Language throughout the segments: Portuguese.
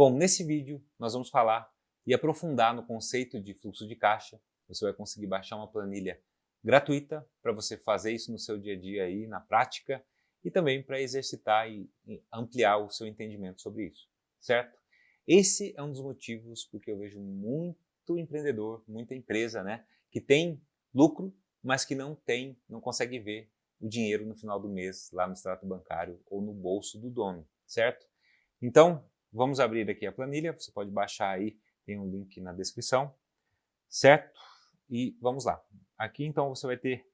Bom, nesse vídeo nós vamos falar e aprofundar no conceito de fluxo de caixa. Você vai conseguir baixar uma planilha gratuita para você fazer isso no seu dia a dia aí, na prática, e também para exercitar e ampliar o seu entendimento sobre isso, certo? Esse é um dos motivos porque eu vejo muito empreendedor, muita empresa, né, que tem lucro, mas que não consegue ver o dinheiro no final do mês lá no extrato bancário ou no bolso do dono, certo? Então, vamos abrir aqui a planilha, você pode baixar aí, tem um link na descrição, certo? E vamos lá. Aqui então você vai ter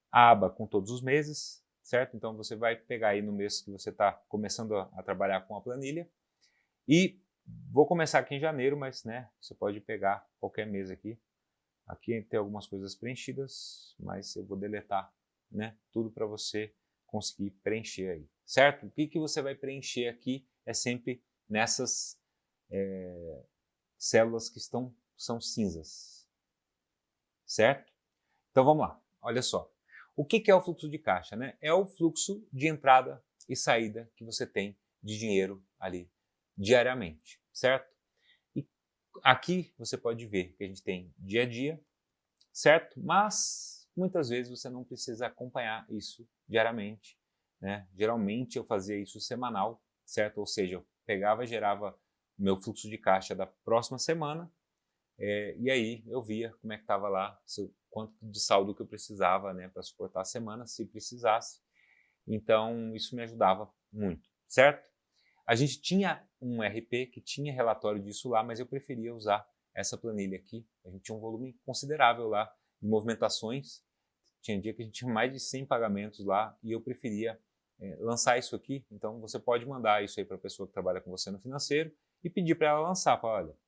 a aba com todos os meses, certo? Então você vai pegar aí no mês que você está começando a trabalhar com a planilha e vou começar aqui em janeiro, mas né, você pode pegar qualquer mês aqui. Aqui tem algumas coisas preenchidas, mas eu vou deletar, né, tudo para você conseguir preencher aí, certo? O que você vai preencher aqui é sempre nessas células que são cinzas, certo? Então vamos lá, olha só. O que é o fluxo de caixa, né? É o fluxo de entrada e saída que você tem de dinheiro ali diariamente, certo? E aqui você pode ver que a gente tem dia a dia, certo? Mas muitas vezes você não precisa acompanhar isso diariamente, né? Geralmente eu fazia isso semanal, certo? Ou seja, eu pegava e gerava o meu fluxo de caixa da próxima semana e aí eu via como é que estava lá, quanto de saldo que eu precisava, né, para suportar a semana, se precisasse. Então isso me ajudava muito, certo? A gente tinha um RP que tinha relatório disso lá, mas eu preferia usar essa planilha aqui. A gente tinha um volume considerável lá de movimentações. Tinha dia que a gente tinha mais de 100 pagamentos lá e eu preferia lançar isso aqui. Então você pode mandar isso aí para a pessoa que trabalha com você no financeiro e pedir para ela lançar. Falar, olha,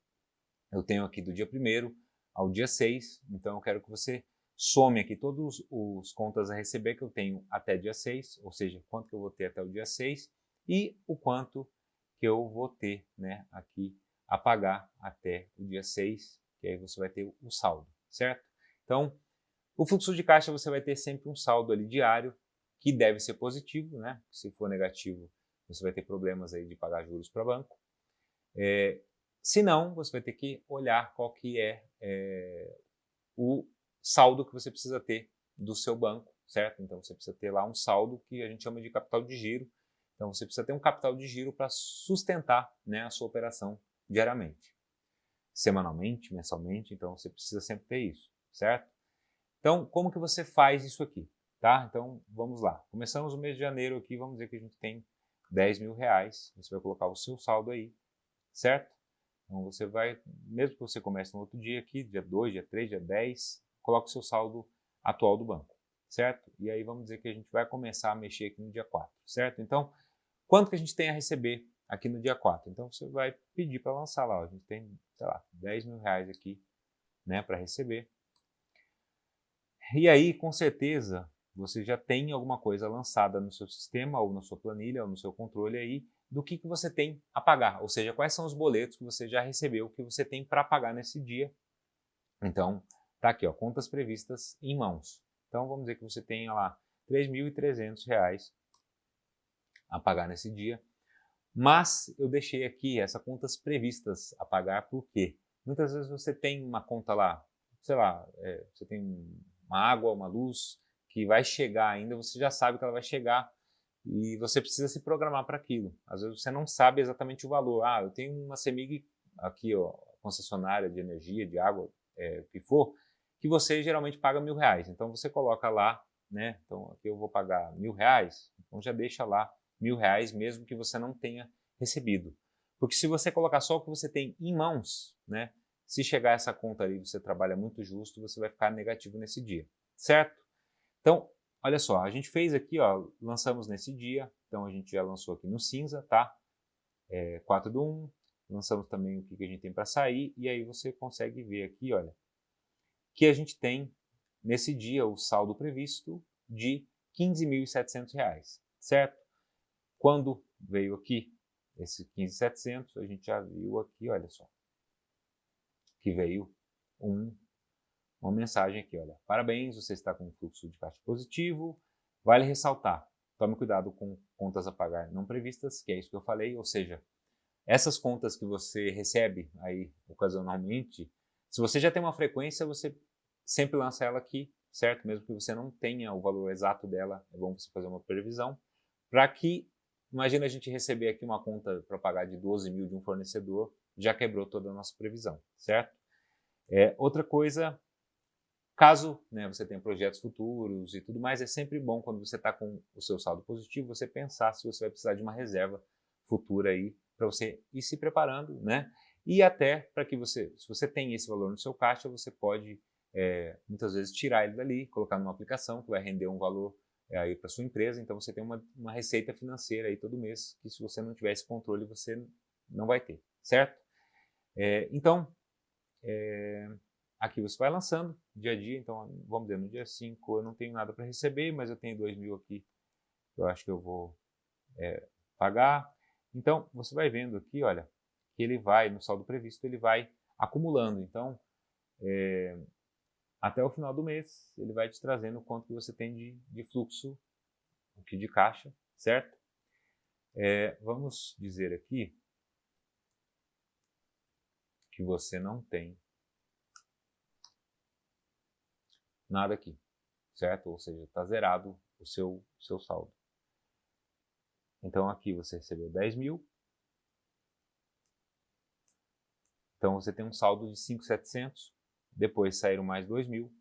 eu tenho aqui do dia 1º ao dia 6, então eu quero que você some aqui todos os contas a receber que eu tenho até dia 6, ou seja, quanto que eu vou ter até o dia 6 e o quanto que eu vou ter, né, aqui a pagar até o dia 6, que aí você vai ter o saldo, certo? Então, o fluxo de caixa você vai ter sempre um saldo ali diário, que deve ser positivo, né? Se for negativo, você vai ter problemas aí de pagar juros para banco. Se não, você vai ter que olhar qual que é o saldo que você precisa ter do seu banco, certo? Então você precisa ter lá um saldo que a gente chama de capital de giro. Então você precisa ter um capital de giro para sustentar, né, a sua operação diariamente, semanalmente, mensalmente. Então você precisa sempre ter isso, certo? Então como que você faz isso aqui, tá? Então vamos lá. Começamos o mês de janeiro aqui, vamos dizer que a gente tem R$10.000. Você vai colocar o seu saldo aí, certo? Então você vai, mesmo que você comece no outro dia aqui, dia 2, dia 3, dia 10, coloque o seu saldo atual do banco, certo? E aí vamos dizer que a gente vai começar a mexer aqui no dia 4, certo? Então, quanto que a gente tem a receber aqui no dia 4? Então você vai pedir para lançar lá, ó, a gente tem, sei lá, R$10.000 aqui, né, para receber. E aí, com certeza, você já tem alguma coisa lançada no seu sistema, ou na sua planilha, ou no seu controle aí, do que você tem a pagar, ou seja, quais são os boletos que você já recebeu, que você tem para pagar nesse dia. Então, tá aqui, ó, contas previstas em mãos. Então, vamos dizer que você tenha lá R$3.300 a pagar nesse dia, mas eu deixei aqui essas contas previstas a pagar, por quê? Muitas vezes você tem uma conta lá, sei lá, você tem uma água, uma luz, que vai chegar ainda, você já sabe que ela vai chegar, e você precisa se programar para aquilo. Às vezes você não sabe exatamente o valor. Ah, eu tenho uma CEMIG aqui, ó, concessionária de energia, de água, o que for, que você geralmente paga R$1.000. Então você coloca lá, né? Então aqui eu vou pagar R$1.000, então já deixa lá R$1.000, mesmo que você não tenha recebido. Porque se você colocar só o que você tem em mãos, né? Se chegar essa conta ali, você trabalha muito justo, você vai ficar negativo nesse dia, certo? Então, olha só, a gente fez aqui, ó, lançamos nesse dia, então a gente já lançou aqui no cinza, tá? 4/1, lançamos também o que a gente tem para sair, e aí você consegue ver aqui, olha, que a gente tem nesse dia o saldo previsto de R$15.700, certo? Quando veio aqui esse 15.700, a gente já viu aqui, olha só, que veio uma mensagem aqui, olha, parabéns, você está com um fluxo de caixa positivo, vale ressaltar, tome cuidado com contas a pagar não previstas, que é isso que eu falei, ou seja, essas contas que você recebe aí ocasionalmente, se você já tem uma frequência, você sempre lança ela aqui, certo? Mesmo que você não tenha o valor exato dela, é bom você fazer uma previsão, para que, imagina a gente receber aqui uma conta para pagar de 12 mil de um fornecedor, já quebrou toda a nossa previsão, certo? Outra coisa, caso, né, você tenha projetos futuros e tudo mais, é sempre bom quando você está com o seu saldo positivo, você pensar se você vai precisar de uma reserva futura aí, para você ir se preparando, né? E até para que você, se você tem esse valor no seu caixa, você pode muitas vezes tirar ele dali, colocar numa aplicação que vai render um valor aí para sua empresa, então você tem uma receita financeira aí todo mês, que se você não tiver esse controle, você não vai ter, certo? Então, aqui você vai lançando dia a dia, então vamos dizer, no dia 5 eu não tenho nada para receber, mas eu tenho 2 mil aqui, eu acho que eu vou pagar. Então, você vai vendo aqui, olha, que ele vai, no saldo previsto, ele vai acumulando. Então, até o final do mês, ele vai te trazendo o quanto que você tem de fluxo aqui de caixa, certo? Vamos dizer aqui que você não tem nada aqui, certo? Ou seja, está zerado o seu saldo. Então aqui você recebeu 10 mil. Então você tem um saldo de 5.700. Depois saíram mais 2 mil.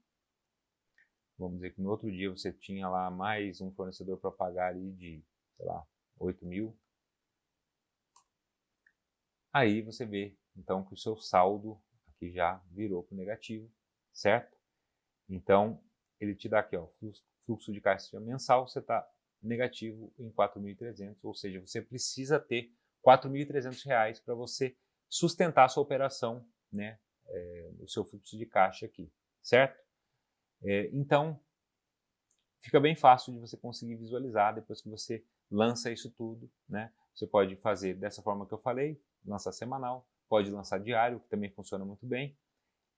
Vamos dizer que no outro dia você tinha lá mais um fornecedor para pagar ali de, sei lá, 8 mil. Aí você vê então que o seu saldo aqui já virou para o negativo, certo? Então ele te dá aqui, ó, fluxo de caixa mensal, você está negativo em 4.300, ou seja, você precisa ter R$4.300 para você sustentar a sua operação, né, o seu fluxo de caixa aqui, certo? Então, fica bem fácil de você conseguir visualizar depois que você lança isso tudo, né? Você pode fazer dessa forma que eu falei, lançar semanal, pode lançar diário, que também funciona muito bem,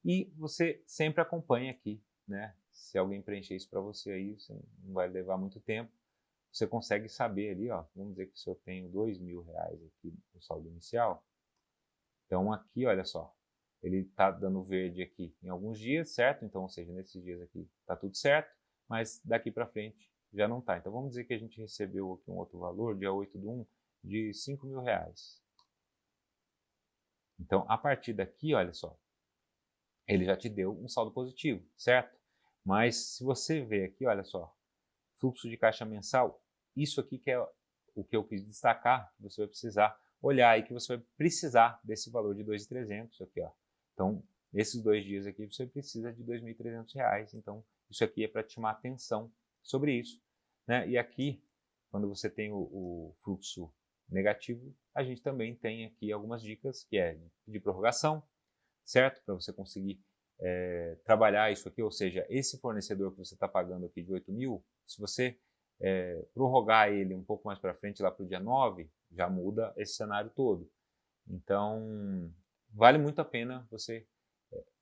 e você sempre acompanha aqui, né? Se alguém preencher isso para você aí, você não vai levar muito tempo. Você consegue saber ali, ó, vamos dizer que se eu tenho R$2.000 aqui no saldo inicial, então aqui, olha só, ele está dando verde aqui em alguns dias, certo? Então, ou seja, nesses dias aqui está tudo certo, mas daqui para frente já não está. Então vamos dizer que a gente recebeu aqui um outro valor, dia 8/1, de R$5.000. Então, a partir daqui, olha só, ele já te deu um saldo positivo, certo? Mas se você ver aqui, olha só, fluxo de caixa mensal, isso aqui que é o que eu quis destacar, que você vai precisar olhar aí, que você vai precisar desse valor de 2.300 aqui, ó. Então, nesses 2 dias aqui, você precisa de R$2.300, então isso aqui é para te chamar atenção sobre isso, né? E aqui, quando você tem o fluxo negativo, a gente também tem aqui algumas dicas, que é de prorrogação, certo? Para você conseguir trabalhar isso aqui, ou seja, esse fornecedor que você está pagando aqui de 8 mil, se você prorrogar ele um pouco mais para frente, lá para o dia 9, já muda esse cenário todo. Então, vale muito a pena você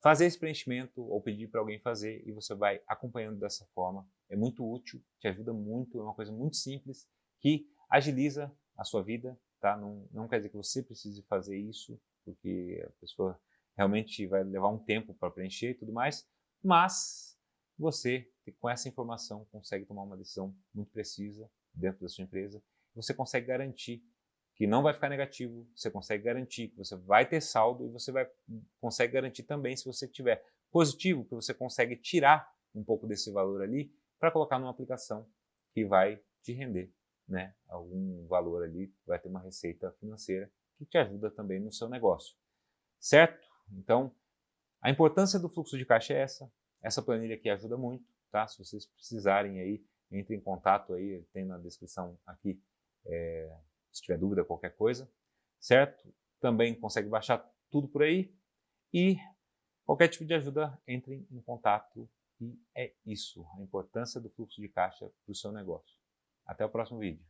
fazer esse preenchimento ou pedir para alguém fazer e você vai acompanhando dessa forma. É muito útil, te ajuda muito, é uma coisa muito simples que agiliza a sua vida, tá? Não quer dizer que você precise fazer isso, porque a pessoa realmente vai levar um tempo para preencher e tudo mais, mas você, com essa informação, consegue tomar uma decisão muito precisa dentro da sua empresa. Você consegue garantir que não vai ficar negativo, você consegue garantir que você vai ter saldo e você consegue garantir também, se você tiver positivo, que você consegue tirar um pouco desse valor ali para colocar numa aplicação que vai te render, né, algum valor ali, vai ter uma receita financeira que te ajuda também no seu negócio, certo? Então, a importância do fluxo de caixa é essa planilha aqui ajuda muito, tá? Se vocês precisarem aí, entre em contato aí, tem na descrição aqui, se tiver dúvida, qualquer coisa, certo? Também consegue baixar tudo por aí e qualquer tipo de ajuda, entre em contato e é isso, a importância do fluxo de caixa para o seu negócio. Até o próximo vídeo.